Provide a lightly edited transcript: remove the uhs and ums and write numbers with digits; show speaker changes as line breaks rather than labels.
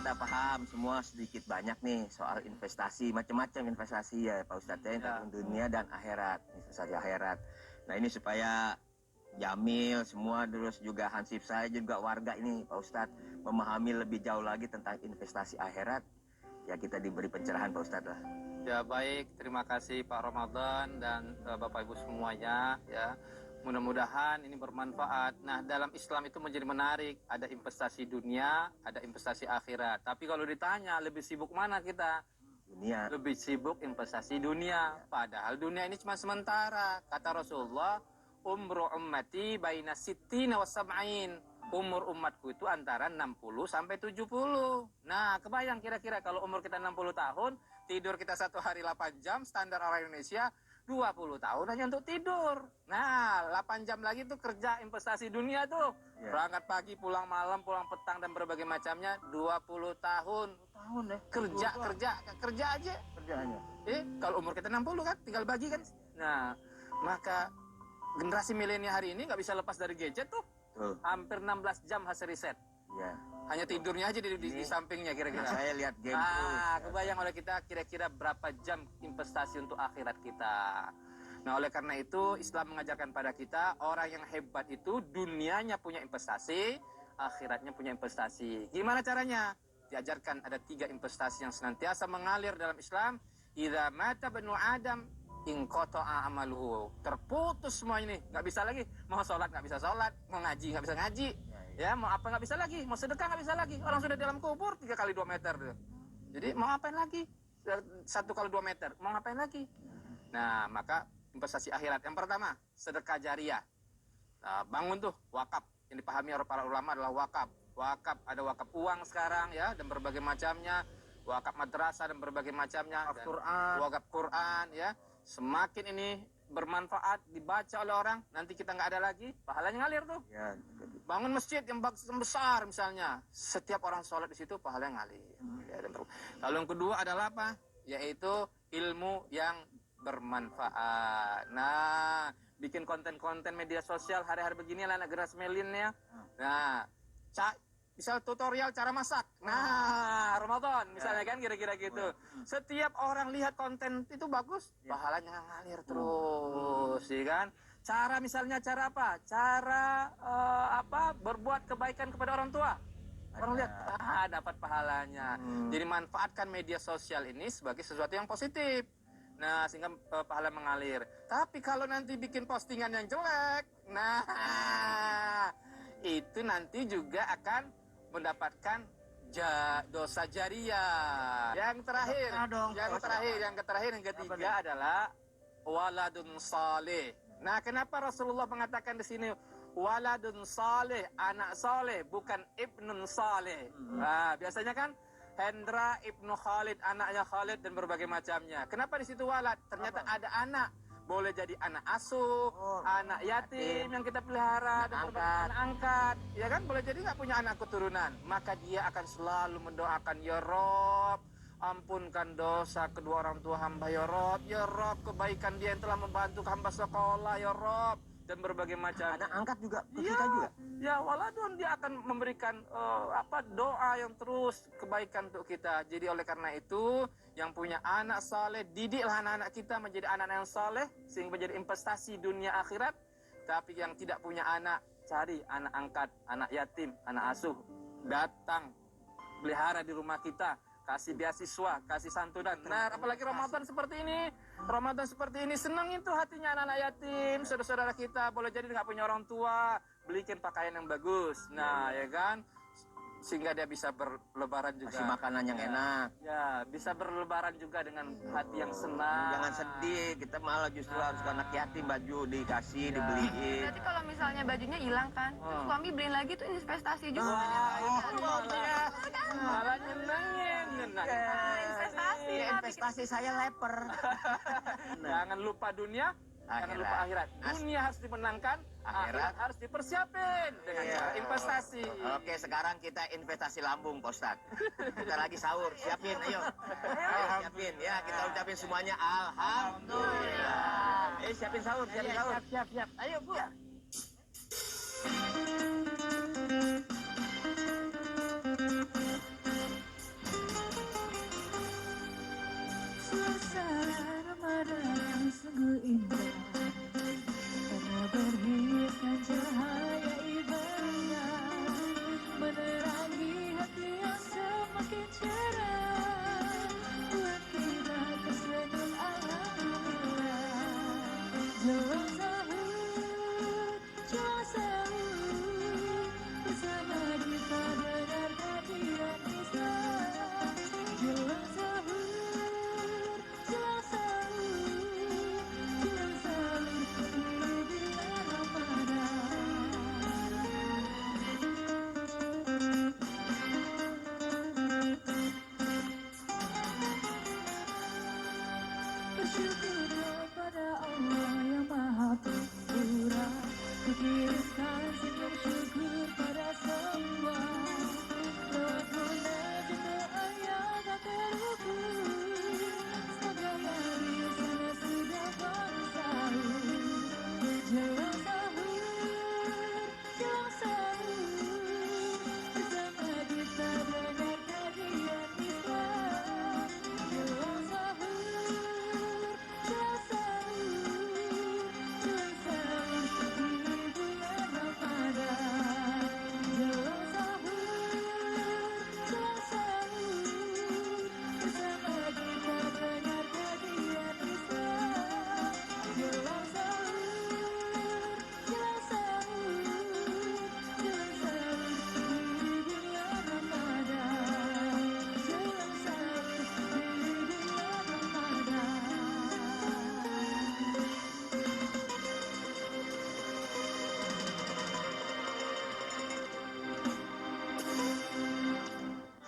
kita paham semua sedikit banyak nih soal investasi, macam-macam investasi ya Pak Ustadz ya, tentang dunia dan akhirat, investasi akhirat. Nah ini supaya Jamil semua terus juga Hansip saya juga warga ini Pak Ustadz memahami lebih jauh lagi tentang investasi akhirat, ya kita diberi pencerahan Pak Ustadz lah.
Ya baik, terima kasih Pak Ramadan dan Bapak Ibu semuanya ya. Mudah-mudahan ini bermanfaat. Nah, dalam Islam itu menjadi menarik. Ada investasi dunia, ada investasi akhirat. Tapi kalau ditanya lebih sibuk mana kita?
Dunia.
Lebih sibuk investasi dunia. Padahal dunia ini cuma sementara. Kata Rasulullah, umru ummati baina sittina wa sab'in. Umur umatku itu antara 60 sampai 70. Nah, kebayang kira-kira kalau umur kita 60 tahun, tidur kita 1 hari 8 jam, standar orang Indonesia 20 tahun hanya untuk tidur. Nah, 8 jam lagi tuh kerja investasi dunia tuh. Berangkat pagi, pulang malam, pulang petang dan berbagai macamnya 20 tahun.
Tahun deh.
Kerja aja.
Kerjaannya.
Kalau umur kita 60 kan, tinggal bagi kan. Nah, maka generasi milenial hari ini nggak bisa lepas dari gadget tuh. Hampir 16 jam hasil riset.
Ya.
Hanya tidurnya aja di sampingnya kira-kira.
Saya lihat game
kebayang oleh kita kira-kira berapa jam investasi untuk akhirat kita. Nah, oleh karena itu Islam mengajarkan pada kita orang yang hebat itu dunianya punya investasi, akhiratnya punya investasi. Gimana caranya? Diajarkan ada 3 investasi yang senantiasa mengalir dalam Islam. Idza mata banu Adam inqata'a amaluhu. Terputus semua ini, nggak bisa lagi. Mau sholat nggak bisa sholat, mau ngaji nggak bisa ngaji. Ya, mau apa nggak bisa lagi, mau sedekah nggak bisa lagi. Orang sudah dalam kubur 3 kali 2 meter. Jadi mau ngapain lagi? 1 kali 2 meter, mau ngapain lagi? Nah, maka investasi akhirat yang pertama sedekah jariah. Nah, bangun tuh wakaf. Yang dipahami oleh para ulama adalah wakaf. Wakaf ada wakaf uang sekarang ya dan berbagai macamnya. Wakaf madrasah dan berbagai macamnya. Wakaf Quran ya. Semakin ini bermanfaat dibaca oleh orang, nanti kita nggak ada lagi, pahalanya ngalir tuh. Ya. Bangun masjid yang besar misalnya, setiap orang sholat di situ pahalanya ngalir. Ya, lalu yang kedua adalah apa? Yaitu ilmu yang bermanfaat. Nah, bikin konten-konten media sosial hari-hari begini lah anak generasi milenial. Nah, misal tutorial cara masak. Nah, Ramadan misalnya kan kira-kira gitu. Setiap orang lihat konten itu bagus, pahalanya ngalir terus, ya kan? Misalnya cara apa? Cara berbuat kebaikan kepada orang tua. Orang lihat, dapat pahalanya. Jadi manfaatkan media sosial ini sebagai sesuatu yang positif. Nah, sehingga pahala mengalir. Tapi kalau nanti bikin postingan yang jelek, nah itu nanti juga akan mendapatkan dosa jariah. Yang ketiga adalah waladun saleh. Nah, kenapa Rasulullah mengatakan di sini waladun saleh, anak saleh, bukan ibnun saleh? Nah, biasanya kan Hendra ibnu Khalid, anaknya Khalid dan berbagai macamnya. Kenapa di situ walad? Ternyata ada anak. Boleh jadi anak asuh, anak yatim yang kita pelihara, dan anak angkat. Ya kan, boleh jadi nggak punya anak keturunan. Maka dia akan selalu mendoakan, ya Rob, ampunkan dosa kedua orang tua hamba, ya Rob. Ya Rob, kebaikan dia yang telah membantu hamba sekolah, ya Rob. Dan berbagai macam.
Anak angkat juga, kita juga.
Ya, waladun dia akan memberikan doa yang terus kebaikan untuk kita. Jadi oleh karena itu, yang punya anak saleh, didiklah anak-anak kita menjadi anak-anak yang saleh sehingga menjadi investasi dunia akhirat. Tapi yang tidak punya anak, cari anak angkat, anak yatim, anak asuh. Datang, pelihara di rumah kita. Kasih beasiswa, kasih santunan. Nah, apalagi Ramadan seperti ini. Ramadan seperti ini, senang itu hatinya anak-anak yatim, saudara-saudara kita. Boleh jadi nggak punya orang tua, belikan pakaian yang bagus. Nah, ya kan? Sehingga dia bisa berlebaran juga.
Kasih makanan yang enak.
Ya, bisa berlebaran juga dengan hati yang senang.
Jangan sedih, kita malah justru harus ke anak yatim baju dikasih, dibeliin.
Berarti kalau misalnya bajunya hilang kan, terus suami beliin lagi tuh investasi juga.
Malah nyenengin.
Investasi.
Investasi saya leper.
Jangan lupa dunia, jangan lupa akhirat. Dunia harus dimenangkan, akhirat harus dipersiapin dengan cara investasi.
Oke, sekarang kita investasi lambung, Pak Ustadz. Kita lagi sahur, siapin, ayo. Siapin, ya kita ucapin semuanya alhamdulillah. Siapin sahur, siapin sahur.
Siap. Ayo, Bu.
lagu indah